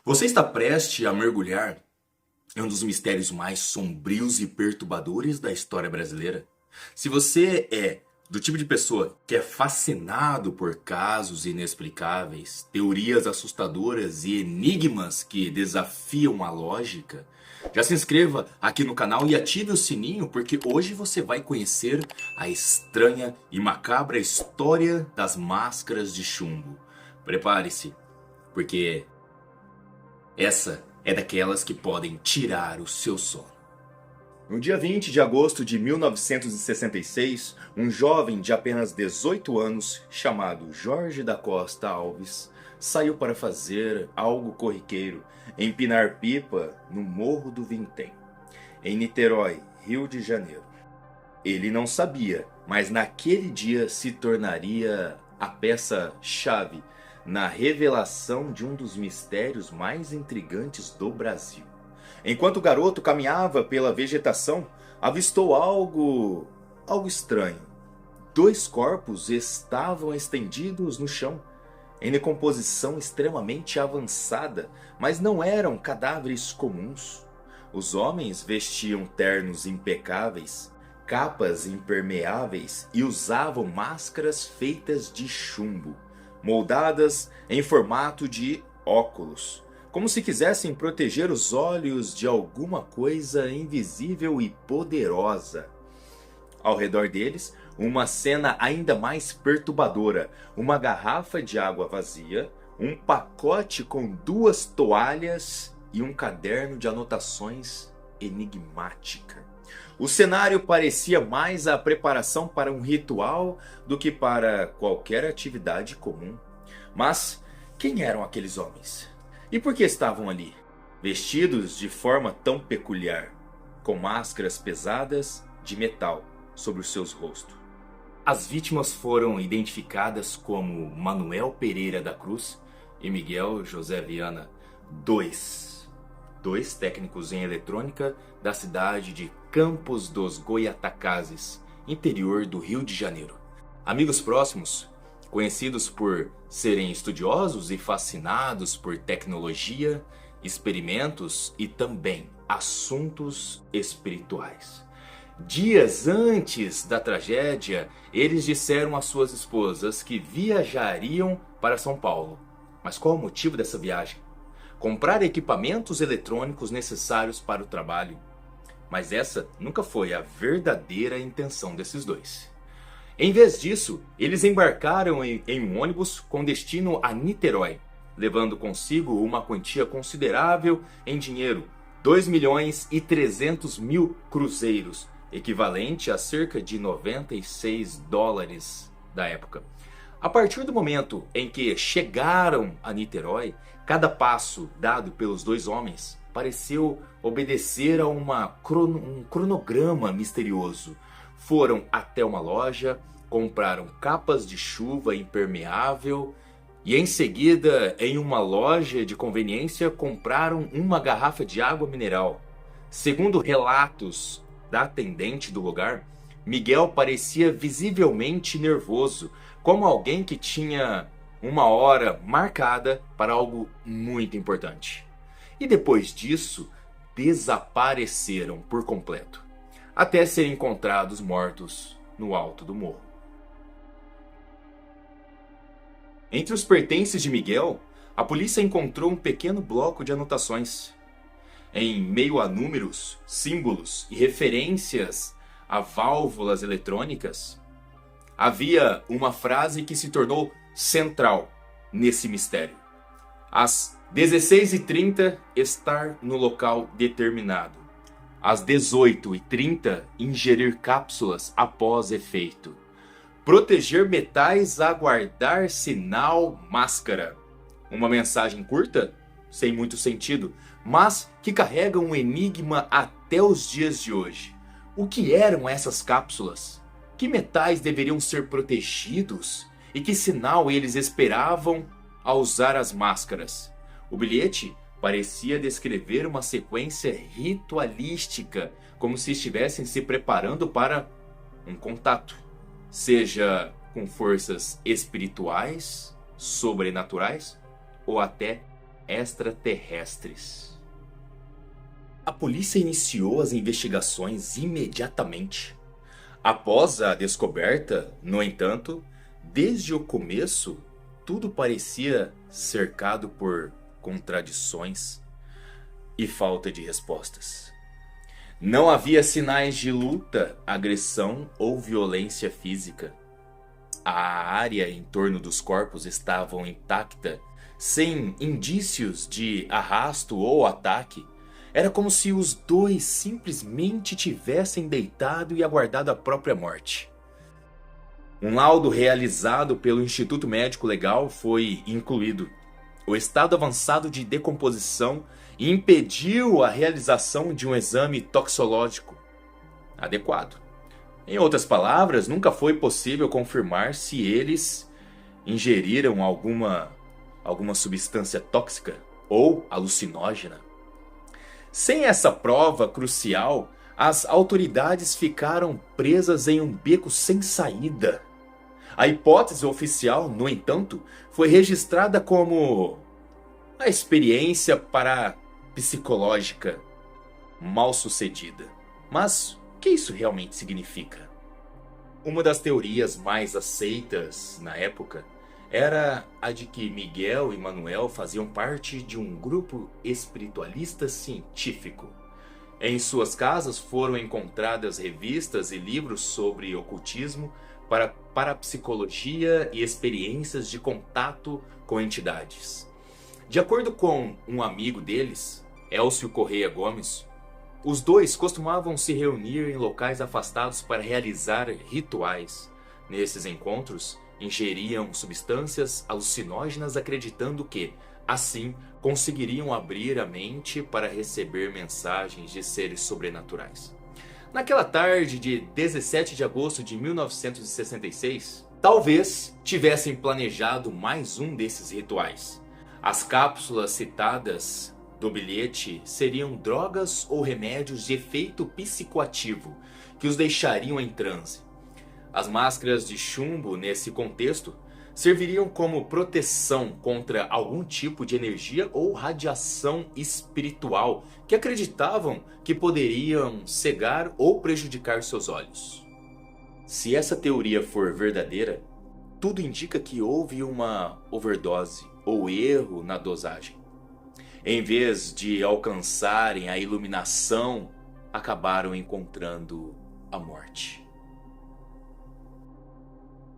Você está prestes a mergulhar em um dos mistérios mais sombrios e perturbadores da história brasileira? Se você é do tipo de pessoa que é fascinado por casos inexplicáveis, teorias assustadoras e enigmas que desafiam a lógica, já se inscreva aqui no canal e ative o sininho, porque hoje você vai conhecer a estranha e macabra história das máscaras de chumbo. Prepare-se, porque essa é daquelas que podem tirar o seu sono. No dia 20 de agosto de 1966, um jovem de apenas 18 anos, chamado Jorge da Costa Alves, saiu para fazer algo corriqueiro, empinar pipa no Morro do Vintém, em Niterói, Rio de Janeiro. Ele não sabia, mas naquele dia se tornaria a peça-chave na revelação de um dos mistérios mais intrigantes do Brasil. Enquanto o garoto caminhava pela vegetação, avistou algo estranho. Dois corpos estavam estendidos no chão, em decomposição extremamente avançada, mas não eram cadáveres comuns. Os homens vestiam ternos impecáveis, capas impermeáveis e usavam máscaras feitas de chumbo, moldadas em formato de óculos, como se quisessem proteger os olhos de alguma coisa invisível e poderosa. Ao redor deles, uma cena ainda mais perturbadora: uma garrafa de água vazia, um pacote com duas toalhas e um caderno de anotações enigmática. O cenário parecia mais a preparação para um ritual do que para qualquer atividade comum. Mas quem eram aqueles homens? E por que estavam ali, vestidos de forma tão peculiar, com máscaras pesadas de metal sobre os seus rostos? As vítimas foram identificadas como Manuel Pereira da Cruz e Miguel José Viana, dois técnicos em eletrônica da cidade de Campos dos Goyatacazes, interior do Rio de Janeiro. Amigos próximos, conhecidos por serem estudiosos e fascinados por tecnologia, experimentos e também assuntos espirituais. Dias antes da tragédia, eles disseram às suas esposas que viajariam para São Paulo. Mas qual o motivo dessa viagem? Comprar equipamentos eletrônicos necessários para o trabalho. Mas essa nunca foi a verdadeira intenção desses dois. Em vez disso, eles embarcaram em um ônibus com destino a Niterói, levando consigo uma quantia considerável em dinheiro, 2.300.000 cruzeiros, equivalente a cerca de 96 dólares da época. A partir do momento em que chegaram a Niterói, cada passo dado pelos dois homens pareceu obedecer a um cronograma misterioso. Foram até uma loja, compraram capas de chuva impermeável e em seguida, em uma loja de conveniência, compraram uma garrafa de água mineral. Segundo relatos da atendente do lugar, Miguel parecia visivelmente nervoso, como alguém que tinha uma hora marcada para algo muito importante. E depois disso, desapareceram por completo, até serem encontrados mortos no alto do morro. Entre os pertences de Miguel, a polícia encontrou um pequeno bloco de anotações. Em meio a números, símbolos e referências a válvulas eletrônicas, havia uma frase que se tornou central nesse mistério. Às 16h30, estar no local determinado. Às 18h30, ingerir cápsulas após efeito. Proteger metais, aguardar sinal, máscara. Uma mensagem curta, sem muito sentido, mas que carrega um enigma até os dias de hoje. O que eram essas cápsulas? Que metais deveriam ser protegidos? E que sinal eles esperavam ao usar as máscaras? O bilhete parecia descrever uma sequência ritualística, como se estivessem se preparando para um contato, seja com forças espirituais, sobrenaturais ou até extraterrestres. A polícia iniciou as investigações imediatamente. Após a descoberta, no entanto, desde o começo, tudo parecia cercado por contradições e falta de respostas. Não havia sinais de luta, agressão ou violência física. A área em torno dos corpos estava intacta, sem indícios de arrasto ou ataque. Era como se os dois simplesmente tivessem deitado e aguardado a própria morte. Um laudo realizado pelo Instituto Médico Legal foi incluído. O estado avançado de decomposição impediu a realização de um exame toxicológico adequado. Em outras palavras, nunca foi possível confirmar se eles ingeriram alguma substância tóxica ou alucinógena. Sem essa prova crucial, as autoridades ficaram presas em um beco sem saída. A hipótese oficial, no entanto, foi registrada como a experiência parapsicológica mal sucedida. Mas o que isso realmente significa? Uma das teorias mais aceitas na época era a de que Miguel e Manuel faziam parte de um grupo espiritualista científico. Em suas casas foram encontradas revistas e livros sobre ocultismo, parapsicologia e experiências de contato com entidades. De acordo com um amigo deles, Elcio Correia Gomes, os dois costumavam se reunir em locais afastados para realizar rituais. Nesses encontros, ingeriam substâncias alucinógenas acreditando que, assim, conseguiriam abrir a mente para receber mensagens de seres sobrenaturais. Naquela tarde de 17 de agosto de 1966, talvez tivessem planejado mais um desses rituais. As cápsulas citadas do bilhete seriam drogas ou remédios de efeito psicoativo que os deixariam em transe. As máscaras de chumbo, nesse contexto, serviriam como proteção contra algum tipo de energia ou radiação espiritual que acreditavam que poderiam cegar ou prejudicar seus olhos. Se essa teoria for verdadeira, tudo indica que houve uma overdose ou erro na dosagem. Em vez de alcançarem a iluminação, acabaram encontrando a morte.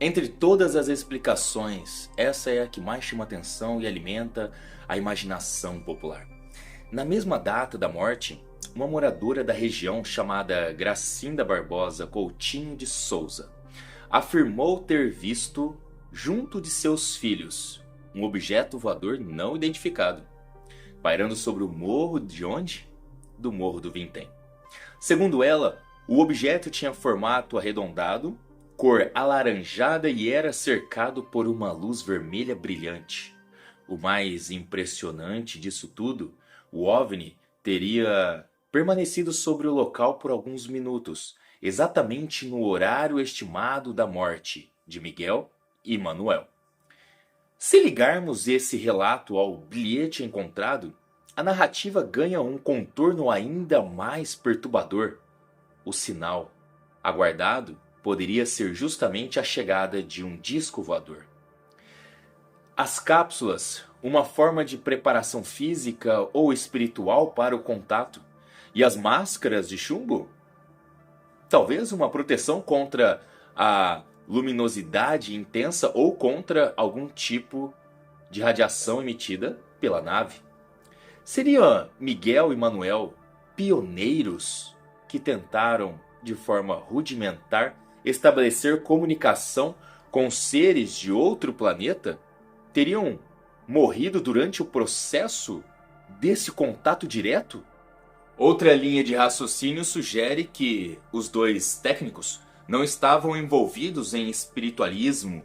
Entre todas as explicações, essa é a que mais chama atenção e alimenta a imaginação popular. Na mesma data da morte, uma moradora da região chamada Gracinda Barbosa Coutinho de Souza afirmou ter visto, junto de seus filhos, um objeto voador não identificado, pairando sobre o morro de onde? Do Morro do Vintém. Segundo ela, o objeto tinha formato arredondado, cor alaranjada e era cercado por uma luz vermelha brilhante. O mais impressionante disso tudo, o OVNI teria permanecido sobre o local por alguns minutos, exatamente no horário estimado da morte de Miguel e Manuel. Se ligarmos esse relato ao bilhete encontrado, a narrativa ganha um contorno ainda mais perturbador. O sinal aguardado poderia ser justamente a chegada de um disco voador. As cápsulas, uma forma de preparação física ou espiritual para o contato, e as máscaras de chumbo? Talvez uma proteção contra a luminosidade intensa ou contra algum tipo de radiação emitida pela nave. Seriam Miguel e Manuel pioneiros que tentaram, de forma rudimentar, estabelecer comunicação com seres de outro planeta? Teriam morrido durante o processo desse contato direto? Outra linha de raciocínio sugere que os dois técnicos não estavam envolvidos em espiritualismo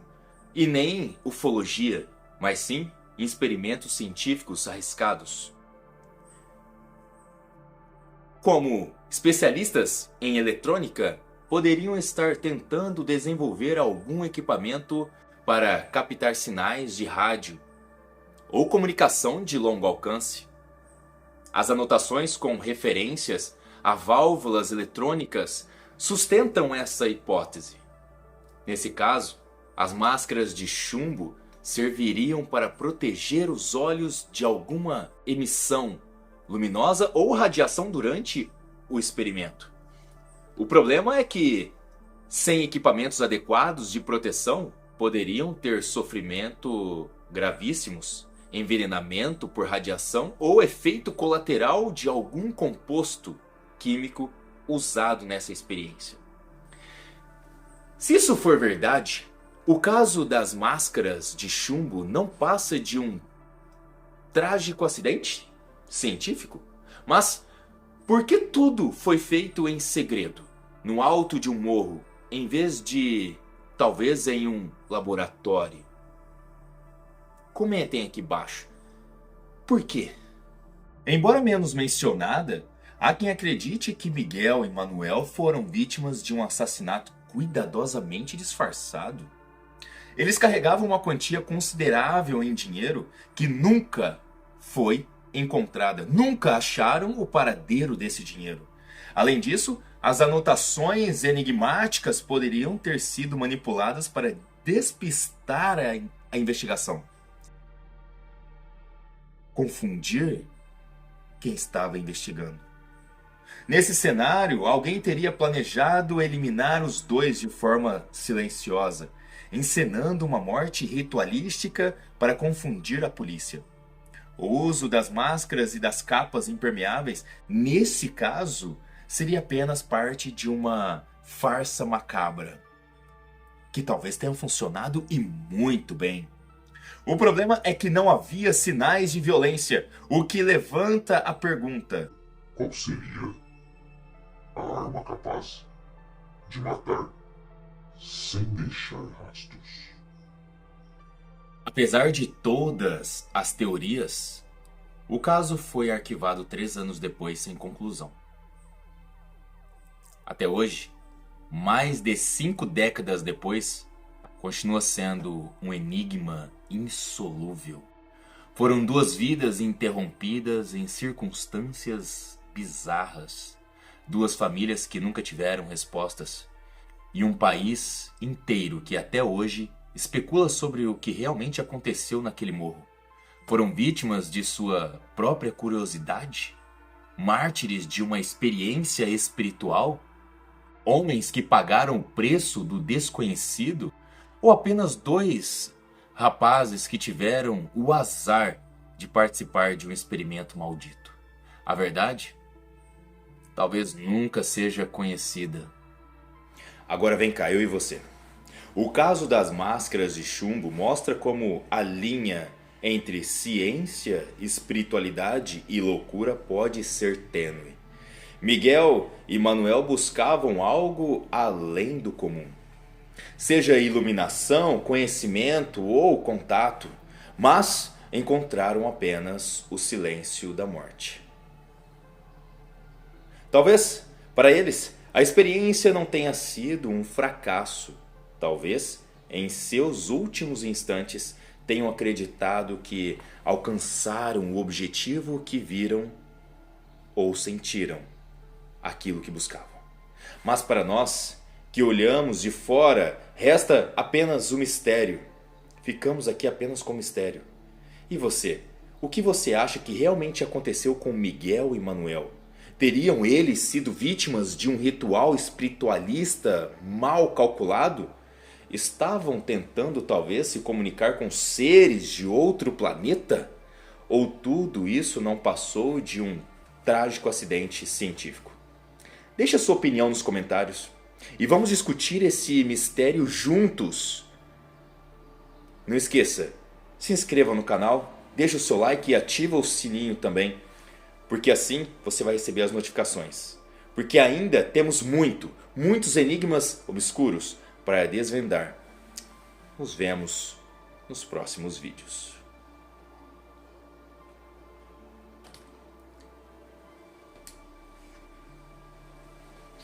e nem ufologia, mas sim em experimentos científicos arriscados. Como especialistas em eletrônica, poderiam estar tentando desenvolver algum equipamento para captar sinais de rádio ou comunicação de longo alcance. As anotações com referências a válvulas eletrônicas sustentam essa hipótese. Nesse caso, as máscaras de chumbo serviriam para proteger os olhos de alguma emissão luminosa ou radiação durante o experimento. O problema é que, sem equipamentos adequados de proteção, poderiam ter sofrimento gravíssimos, envenenamento por radiação ou efeito colateral de algum composto químico usado nessa experiência. Se isso for verdade, o caso das máscaras de chumbo não passa de um trágico acidente científico. Mas por que tudo foi feito em segredo, no alto de um morro, em vez de, talvez, em um laboratório? Comentem aqui embaixo. Por quê? Embora menos mencionada, há quem acredite que Miguel e Manuel foram vítimas de um assassinato cuidadosamente disfarçado. Eles carregavam uma quantia considerável em dinheiro que nunca foi encontrada. Nunca acharam o paradeiro desse dinheiro. Além disso, as anotações enigmáticas poderiam ter sido manipuladas para despistar a investigação. Confundir quem estava investigando. Nesse cenário, alguém teria planejado eliminar os dois de forma silenciosa, encenando uma morte ritualística para confundir a polícia. O uso das máscaras e das capas impermeáveis, nesse caso, seria apenas parte de uma farsa macabra, que talvez tenha funcionado e muito bem. O problema é que não havia sinais de violência, o que levanta a pergunta: qual seria a arma capaz de matar sem deixar rastros? Apesar de todas as teorias, o caso foi arquivado 3 anos depois sem conclusão. Até hoje, mais de 5 décadas depois, continua sendo um enigma insolúvel. Foram 2 vidas interrompidas em circunstâncias bizarras, 2 famílias que nunca tiveram respostas e um país inteiro que até hoje especula sobre o que realmente aconteceu naquele morro. Foram vítimas de sua própria curiosidade? Mártires de uma experiência espiritual? Homens que pagaram o preço do desconhecido? Ou apenas 2 rapazes que tiveram o azar de participar de um experimento maldito? A verdade talvez nunca seja conhecida. Agora vem cá, eu e você. O caso das máscaras de chumbo mostra como a linha entre ciência, espiritualidade e loucura pode ser tênue. Miguel e Manuel buscavam algo além do comum. Seja iluminação, conhecimento ou contato, mas encontraram apenas o silêncio da morte. Talvez, para eles, a experiência não tenha sido um fracasso. Talvez, em seus últimos instantes, tenham acreditado que alcançaram o objetivo que viram ou sentiram aquilo que buscavam. Mas para nós, que olhamos de fora, resta apenas o mistério. Ficamos aqui apenas com o mistério. E você? O que você acha que realmente aconteceu com Miguel e Manuel? Teriam eles sido vítimas de um ritual espiritualista mal calculado? Estavam tentando talvez se comunicar com seres de outro planeta? Ou tudo isso não passou de um trágico acidente científico? Deixe a sua opinião nos comentários e vamos discutir esse mistério juntos. Não esqueça, se inscreva no canal, deixe o seu like e ativa o sininho também, porque assim você vai receber as notificações. Porque ainda temos muitos enigmas obscuros para desvendar. Nos vemos nos próximos vídeos.